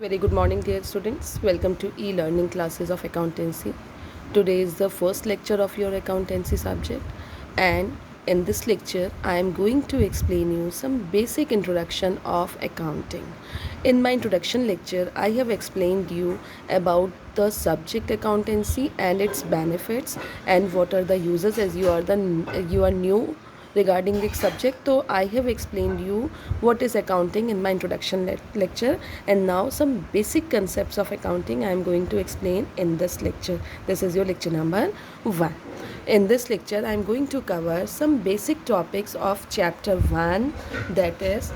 Very good morning, dear students. Welcome to e-learning classes of accountancy. Today is the first lecture of your accountancy subject, and in this lecture, I am going to explain you some basic introduction of accounting. In my introduction lecture, I have explained you about the subject accountancy and its benefits and what are the uses as you are new regarding this subject. So I have explained you what is accounting in my introduction lecture, and now some basic concepts of accounting I am going to explain in this lecture. This is your lecture number 1. In this lecture I am going to cover some basic topics of chapter 1, that is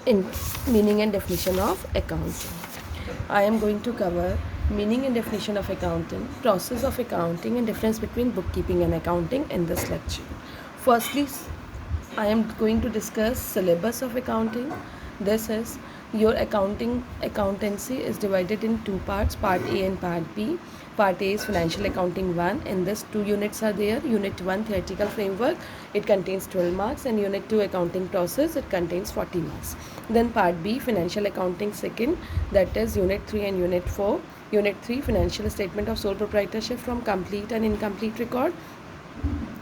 in meaning and definition of accounting. I am going to cover meaning and definition of accounting, process of accounting, and difference between bookkeeping and accounting in this lecture. Firstly, I am going to discuss syllabus of accounting. This is your accountancy is divided in two parts, part A and part B. Part A is financial accounting 1. In this, two units are there. Unit 1, theoretical framework, it contains 12 marks, and unit 2, accounting process, it contains 40 marks. Then part B, financial accounting 2nd, that is unit 3 and unit 4. Unit 3, financial statement of sole proprietorship from complete and incomplete record,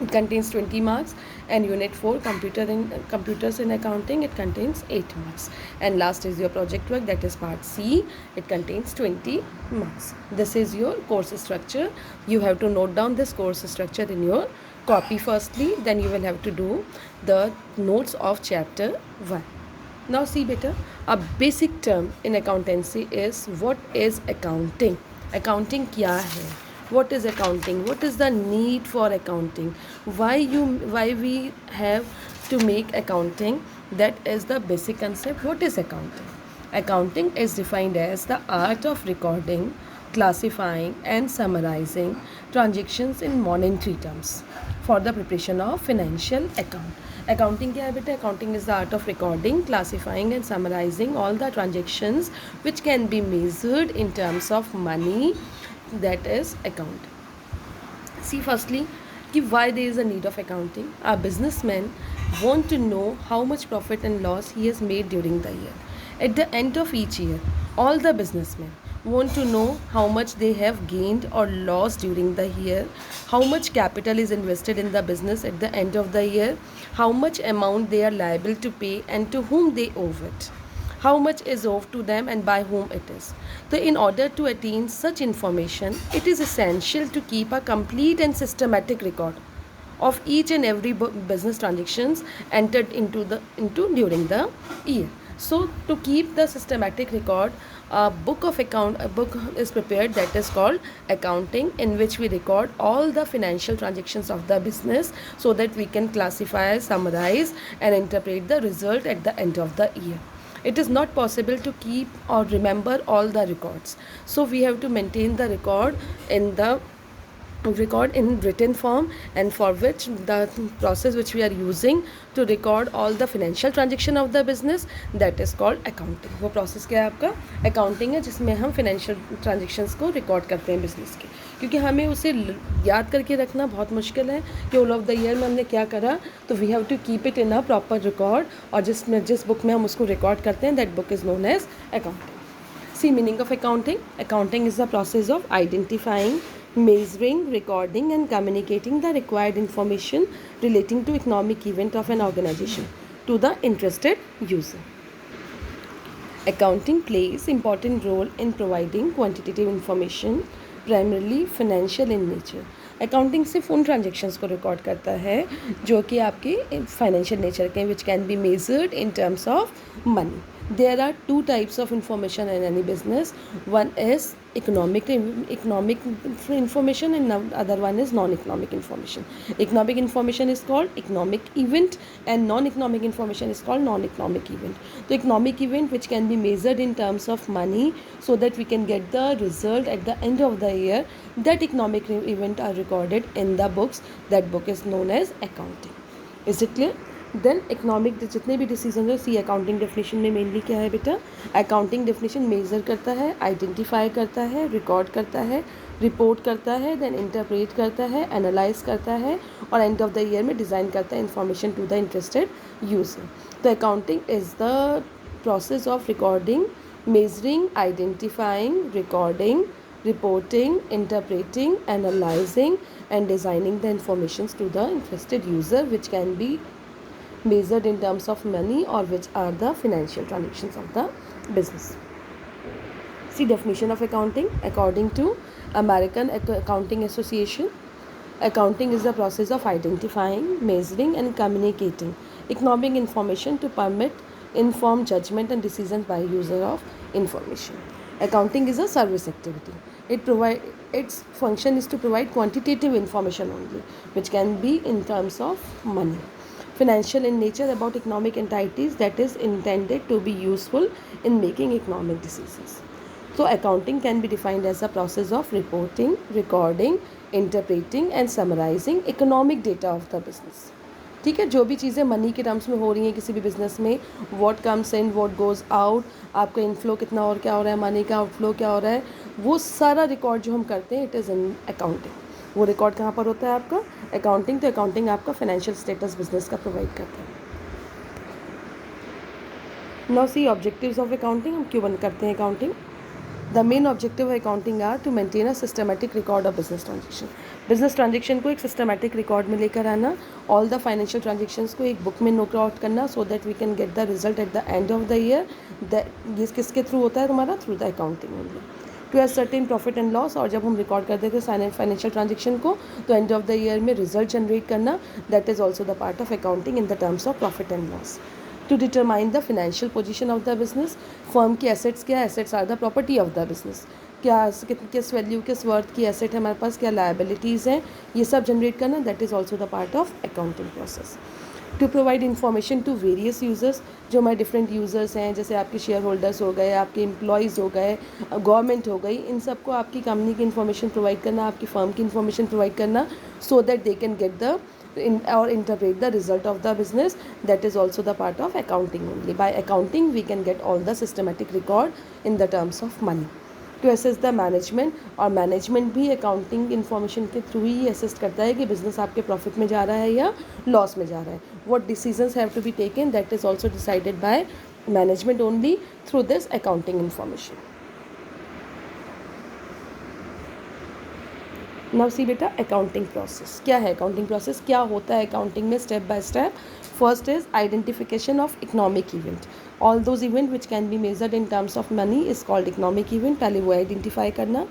it contains 20 marks. And unit 4, computers in accounting, it contains 8 marks. And last is your project work, that is part C, it contains 20 marks. This is your course structure. You have to note down this course structure in your copy firstly, then you will have to do the notes of chapter 1. Now see better, a basic term in accountancy is what is accounting. Accounting क्या है? What is accounting? What is the need for accounting? Why we have to make accounting? That is the basic concept. What is accounting? Accounting is defined as the art of recording, classifying and summarizing transactions in monetary terms for the preparation of financial account. Accounting क्या है बेटा? Accounting is the art of recording, classifying and summarizing all the transactions which can be measured in terms of money, that is account. See firstly why there is a need of accounting. A businessman want to know how much profit and loss he has made during the year. At the end of each year, all the businessmen want to know how much they have gained or lost during the year, how much capital is invested in the business at the end of the year, how much amount they are liable to pay and to whom they owe it, how much is owed to them and by whom it is. So in order to attain such information, it is essential to keep a complete and systematic record of each and every business transactions entered into during the year. So to keep the systematic record, a book is prepared, that is called accounting, in which we record all the financial transactions of the business so that we can classify, summarize and interpret the result at the end of the year. It is not possible to keep or remember all the records, so we have to maintain the record in written form, and for which the process which we are using to record all the financial transaction of the business, that is called accounting. वो process क्या है आपका? accounting है, जिसमें हम financial transactions को record करते हैं business के, क्योंकि हमें उसे याद करके रखना बहुत मुश्किल है कि ऑल ऑफ द ईयर में हमने क्या करा. तो we have to keep it in a proper record, और जिस बुक में हम उसको रिकॉर्ड करते हैं, that book is known as accounting. See meaning of accounting. Accounting is the process of identifying, measuring, recording and communicating the required information relating to economic event of an organization to the interested user. Accounting plays important role in providing quantitative information, primarily financial in nature. Accounting सिर्फ उन transactions को record करता है जो कि आपके financial nature के, विच can be measured in terms of money. There are two types of information in any business. One is economic information and other one is non-economic information. Economic information is called economic event and non-economic information is called non-economic event. The economic event which can be measured in terms of money so that we can get the result at the end of the year, that economic event are recorded in the books. That book is known as accounting. Is it clear? Then economic जितने भी decision है, see accounting definition में mainly क्या है बेटा? Accounting definition major करता है, identify करता है, रिकॉर्ड करता है, रिपोर्ट करता है, देन इंटरप्रेट करता है, एनालाइज करता है और एंड ऑफ द ईयर में डिज़ाइन करता है information to the interested user. तो accounting is the process of recording, measuring, identifying, recording, reporting, interpreting, analyzing and designing the informations to the interested user, which can be measured in terms of money or which are the financial transactions of the business. See definition of accounting. According to American Accounting Association, accounting is the process of identifying, measuring and communicating economic information to permit informed judgment and decisions by user of information. Accounting is a service activity. Its function is to provide quantitative information only, which can be in terms of money. Financial in nature, about economic entities that is intended to be useful in making economic decisions. So accounting can be defined as a process of reporting, recording, interpreting and summarizing economic data of the business. ठीक है, जो भी चीज़ें money के terms में हो रही हैं किसी भी बिजनेस में, what comes in, what goes out, आपका इनफ्लो कितना और क्या हो रहा है, मनी का आउटफ्लो क्या हो रहा है, वो सारा रिकॉर्ड जो हम करते हैं इट इज़ इन अकाउंटिंग। वो रिकॉर्ड कहाँ पर होता है आपका? अकाउंटिंग। तो अकाउंटिंग आपका फाइनेंशियल स्टेटस बिजनेस का प्रोवाइड करता है। Now see objectives of accounting, हम क्यों बंद करते हैं accounting? The main objective of accounting are to maintain a systematic record of business transaction. Business transaction को एक systematic record में लेकर आना, all the financial transactions को एक book में note out करना, so that we can get the result at the end of the year. ये किसके थ्रू होता है तुम्हारा? Through the accounting only. To a certain profit and loss, और जब हम रिकॉर्ड करते थे फाइनेंशियल ट्रांजेक्शन को तो एंड ऑफ द ईयर में रिजल्ट जनरेट करना, that is also the part of accounting in the terms of profit and loss. To determine the financial position of the business, firm की assets क्या है, assets are the property of the business, क्या किस value किस worth की asset है हमारे पास, क्या लायबिलिटीज़ हैं, ये सब जनरेट करना, that is also the part of accounting process. To provide information to various users, जो हमारे डिफरेंट यूज़र्स हैं, जैसे आपके शेयर होल्डर्स हो गए, आपके एम्प्लॉयज़ हो गए, गवर्नमेंट हो गई, इन सबको आपकी कंपनी की इन्फॉर्मेशन प्रोवाइड करना, आपकी फर्म की इन्फॉर्मेशन प्रोवाइड करना, so that they can get the or interpret the result of the business. That is also the part of accounting only. By accounting we can get all the systematic record in the terms of money. To assess the management, और management भी accounting information के through ही assess करता है कि business आपके profit में जा रहा है या लॉस में जा रहा है. What decisions have to be taken, that is also decided by management only through this accounting information. Now see बेटा अकाउंटिंग प्रोसेस क्या है. अकाउंटिंग प्रोसेस क्या होता है अकाउंटिंग में, step by step. First is identification of economic event. All those event which can be measured in terms of money is called economic event. पहले वो identify करना,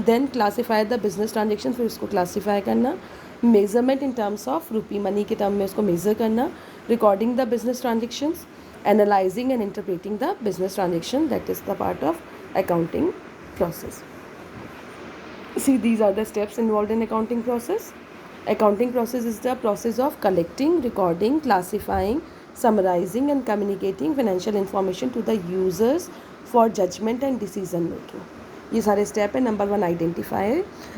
then classify the business transaction, फिर उसको classify करना, measurement in terms of rupee money के term में उसको measure करना, recording the business transactions, analysing and interpreting the business transaction, that is the part of accounting process. See, these are the steps involved in accounting process. Accounting process is the process of collecting, recording, classifying, summarizing and communicating financial information to the users for judgment and decision making. ये सारे step है. Number 1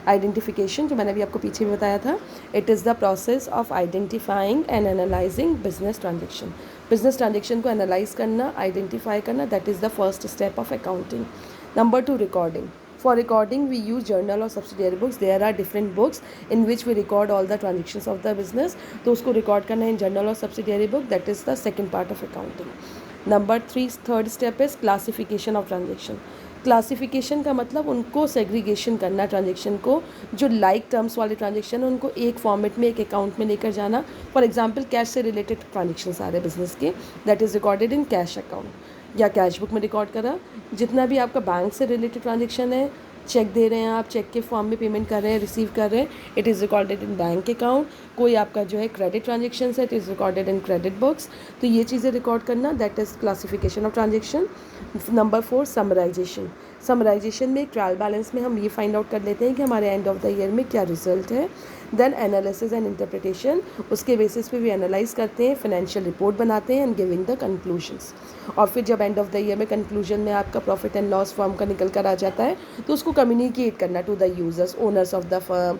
identification, जो मैंने अभी आपको पीछे भी बताया था. It is the process of identifying and analysing business transaction. Business transaction को एनालाइज करना, आइडेंटिफाई करना, that is the first step of accounting. Number 2 recording. For recording, we use journal or subsidiary books. There are different books in which we record all the transactions of the business. तो उसको record करना है in journal or subsidiary book. That is the second part of accounting. Number 3, third step is classification of transaction. Classification का मतलब उनको segregation करना, transaction को जो लाइक टर्म्स वाले ट्रांजेक्शन उनको एक फॉर्मेट में एक अकाउंट में लेकर जाना. फॉर एग्जांपल कैश से रिलेटेड ट्रांजेक्शन सारे बिजनेस के, that is recorded in cash account या कैश बुक में रिकॉर्ड करा. जितना भी आपका बैंक से रिलेटेड ट्रांजेक्शन है, चेक दे रहे हैं आप, चेक के फॉर्म में पेमेंट कर रहे हैं, रिसीव कर रहे हैं, it is recorded in bank account. कोई आपका जो है क्रेडिट ट्रांजेक्शन है, it is recorded in credit books. तो ये चीज़ें रिकॉर्ड करना, that is classification of transaction. Number 4 summarisation. Summarisation में एक ट्रायल बैलेंस में हम ये फाइंड आउट कर लेते हैं कि हमारे एंड ऑफ द ईयर में क्या रिजल्ट है. देन एनालिसिस एंड इंटरप्रिटेशन, उसके बेसिस पे भी एनालाइज करते हैं, फाइनेंशियल रिपोर्ट बनाते हैं एंड गिविंग द कंक्लूजन्स. और फिर जब एंड ऑफ द ईयर में कंक्लूजन में आपका प्रॉफिट एंड लॉस फर्म का निकल कर आ जाता है तो उसको कम्युनिकेट करना to the users, owners of the firm,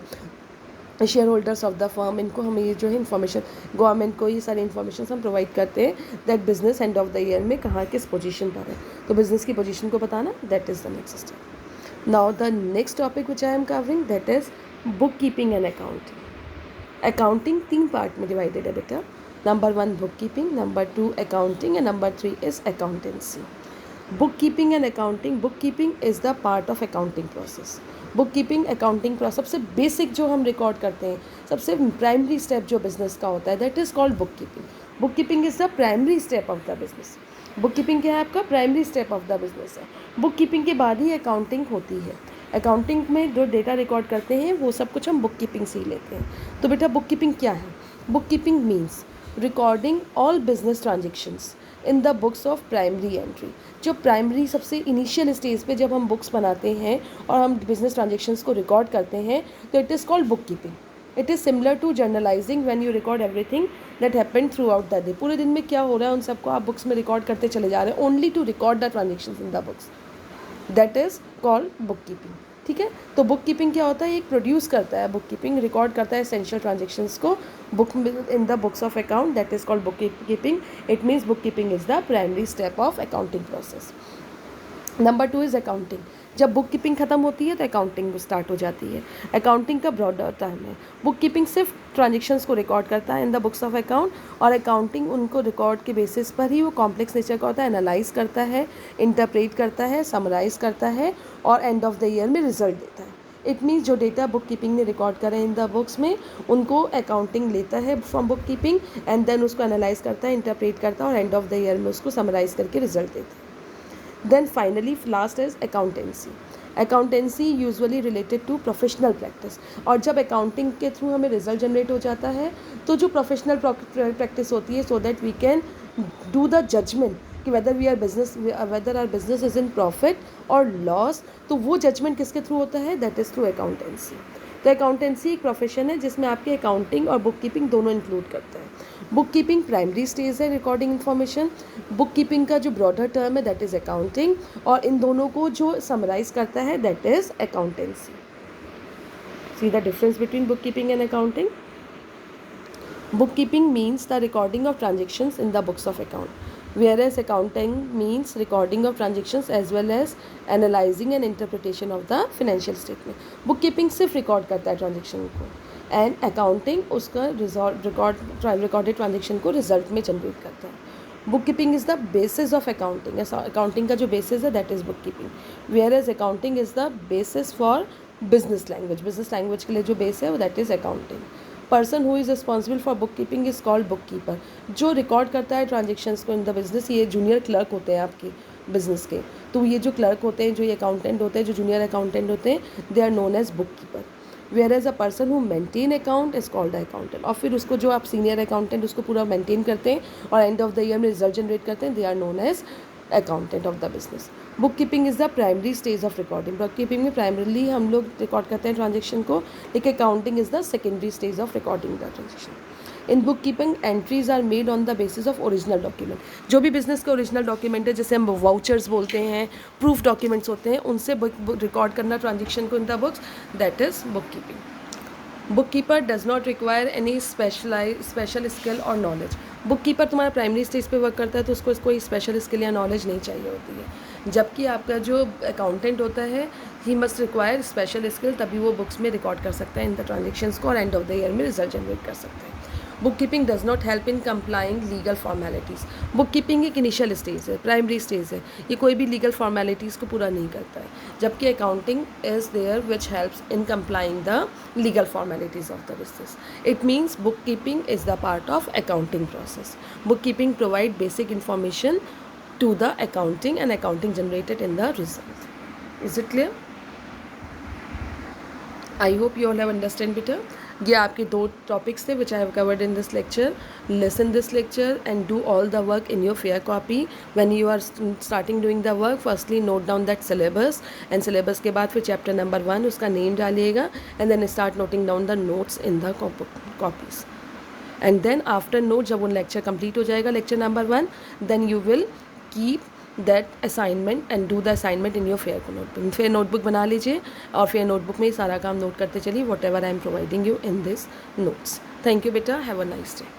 shareholders of the firm. इनको हम ये जो है इन्फॉर्मेशन, गवर्नमेंट को ये सारी इन्फॉर्मेशन हम प्रोवाइड करते हैं that business and of the year में कहाँ किस पोजीशन पर है. तो बिजनेस की पोजीशन को बताना, that is the next step. Now the next topic which I am covering, that is book keeping and accounting. Accounting 3 part में डिवाइडेड है बेटा. Number 1 book keeping, number 2 accounting and number 3 is accountancy. Book keeping and accounting, book keeping is the part of accounting process. Book keeping accounting process सबसे basic जो हम record करते हैं, सबसे primary step जो बिजनेस का होता है, that is called book keeping. Book keeping is the primary step of the business. Book keeping क्या है आपका? Primary step of the business है। बुक कीपिंग के बाद ही अकाउंटिंग होती है। अकाउंटिंग में जो डेटा रिकॉर्ड करते हैं वो सब कुछ हम बुक कीपिंग से ही लेते हैं। तो बेटा बुक कीपिंग क्या है? Book keeping means recording all business transactions in the books of primary entry. जो प्राइमरी सबसे इनिशियल स्टेज पे जब हम बुक्स बनाते हैं और हम बिजनेस ट्रांजेक्शन्स को रिकॉर्ड करते हैं, तो it is called book keeping. It is similar to journalizing when you record everything that happened throughout the day. पूरे दिन में क्या हो रहा है उन सबको आप बुक्स में रिकॉर्ड करते चले जा रहे हैं, only to record the transactions in the books, that is called book keeping. ठीक है, तो बुक कीपिंग क्या होता है? एक प्रोड्यूस करता है, बुक कीपिंग रिकॉर्ड करता है एसेंशियल ट्रांजेक्शन्स को book in the books of account, that is called book keeping. It means book keeping is the primary step of accounting process. Number 2 is accounting. जब book keeping ख़त्म होती है तो accounting start हो जाती है। Accounting का ब्रॉडर टर्म है। बुक कीपिंग सिर्फ ट्रांजेक्शन्स को रिकॉर्ड करता है इन द बुक्स ऑफ अकाउंट, और अकाउंटिंग उनको रिकॉर्ड के बेसिस पर ही वो कॉम्प्लेक्स नेचर का होता है, एनालाइज करता है, इंटरप्रेट करता है, समराइज करता है और एंड ऑफ द ईयर में रिजल्ट देता है। इट मीन्स जो डेटा बुक कीपिंग ने रिकॉर्ड करें इन द बुक्स में, उनको अकाउंटिंग लेता है from book keeping and then उसको एनालाइज करता है, इंटरप्रेट करता है और एंड ऑफ द ईयर में उसको समराइज करके रिजल्ट देता है। Then finally last is accountancy. Accountancy usually related to professional practice, और जब अकाउंटिंग के थ्रू हमें रिजल्ट जनरेट हो जाता है तो जो प्रोफेशनल प्रैक्टिस होती है, so that we can do the judgement कि whether our business is in profit और लॉस, तो वो जजमेंट किसके थ्रू होता है? That is through accountancy. तो अकाउंटेंसी एक प्रोफेशन है जिसमें आपके अकाउंटिंग और बुक कीपिंग दोनों इंक्लूड करते हैं। बुक कीपिंग प्राइमरी स्टेज है रिकॉर्डिंग इन्फॉर्मेशन। बुक कीपिंग का जो ब्रॉडर टर्म है दैट इज़ अकाउंटिंग, और इन दोनों को जो समराइज करता है that is accountancy. See the difference between book keeping and accounting. Bookkeeping means the recording of transactions in the books of account, whereas accounting means recording of transactions as well as analyzing and interpretation of the financial statement. Bookkeeping सिर्फ record करता है transaction को, and accounting उसका recorded transaction को result में generate करता है। Book keeping is the basis of accounting. Accounting का जो बेसिस है that is book keeping, whereas accounting is the basis for business language. Business language के लिए जो बेस है वो that is accounting. Person who is responsible for book keeping is called book keeper. जो record करता है transactions को in the business, ये जूनियर क्लर्क होते हैं आपके बिजनेस के। तो ये जो क्लर्क होते हैं, जो ये अकाउंटेंट होते हैं, जो जूनियर अकाउंटेंट होते हैं, they are known as book keeper. Whereas a person who maintain account is called accountant. और फिर उसको जो आप सीनियर अकाउंटेंट उसको पूरा मेंटेन करते हैं और एंड ऑफ द ईयर में रिजल्ट जनरेट करते हैं, they are known as accountant of the business. Book keeping is the primary stage of recording. Book keeping में प्राइमरीली हम लोग रिकॉर्ड करते हैं ट्रांजेक्शन को, लेकिन accounting is the secondary stage of recording the transaction. In book keeping entries are made on the basis of original document. जो भी business का ओरिजिनल डॉक्यूमेंट है, जैसे हम वाउचर्स बोलते हैं, प्रूफ डॉक्यूमेंट्स होते हैं, उनसे रिकॉर्ड करना ट्रांजेक्शन को इन the books, that is book keeping. Book keeper does not require any special skill और नॉलेज। बुक कीपर तुम्हारा प्राइमरी स्टेज पे वर्क करता है तो उसको कोई स्पेशल स्किल या नॉलेज नहीं चाहिए होती है, जबकि आपका जो अकाउंटेंट होता है he must require special skill, तभी वो बुक्स में रिकॉर्ड कर सकता है इन द ट्रांजेक्शन्स को और एंड ऑफ द ईयर में रिजल्ट जनरेट कर सकता है। Book keeping does not help in complying legal formalities. Book keeping एक इनिशियल स्टेज है, प्राइमरी स्टेज है, ये कोई भी लीगल फॉर्मेलिटीज़ को पूरा नहीं करता है, जबकि accounting is there which helps in complying the legal formalities of the business. It means book keeping is the part of accounting process. Book keeping provide basic information to the accounting and accounting generated in the result. Is it clear? I hope you all have understand better. ये आपके दो topics थे which I have covered in this lecture. Listen this lecture and do all the work in your fair copy. When you are starting doing the work, firstly note down that syllabus, and syllabus के बाद फिर chapter number 1 उसका name डालिएगा, and then start noting down the notes in the copies. And then after note, जब वो lecture complete हो जाएगा lecture number 1, then you will keep that assignment and do the assignment in your fair notebook. fair notebook बना लीजिए और fair notebook में ही सारा काम नोट करते चलिए, whatever I am providing you in this notes. Thank you बेटा, have a nice day.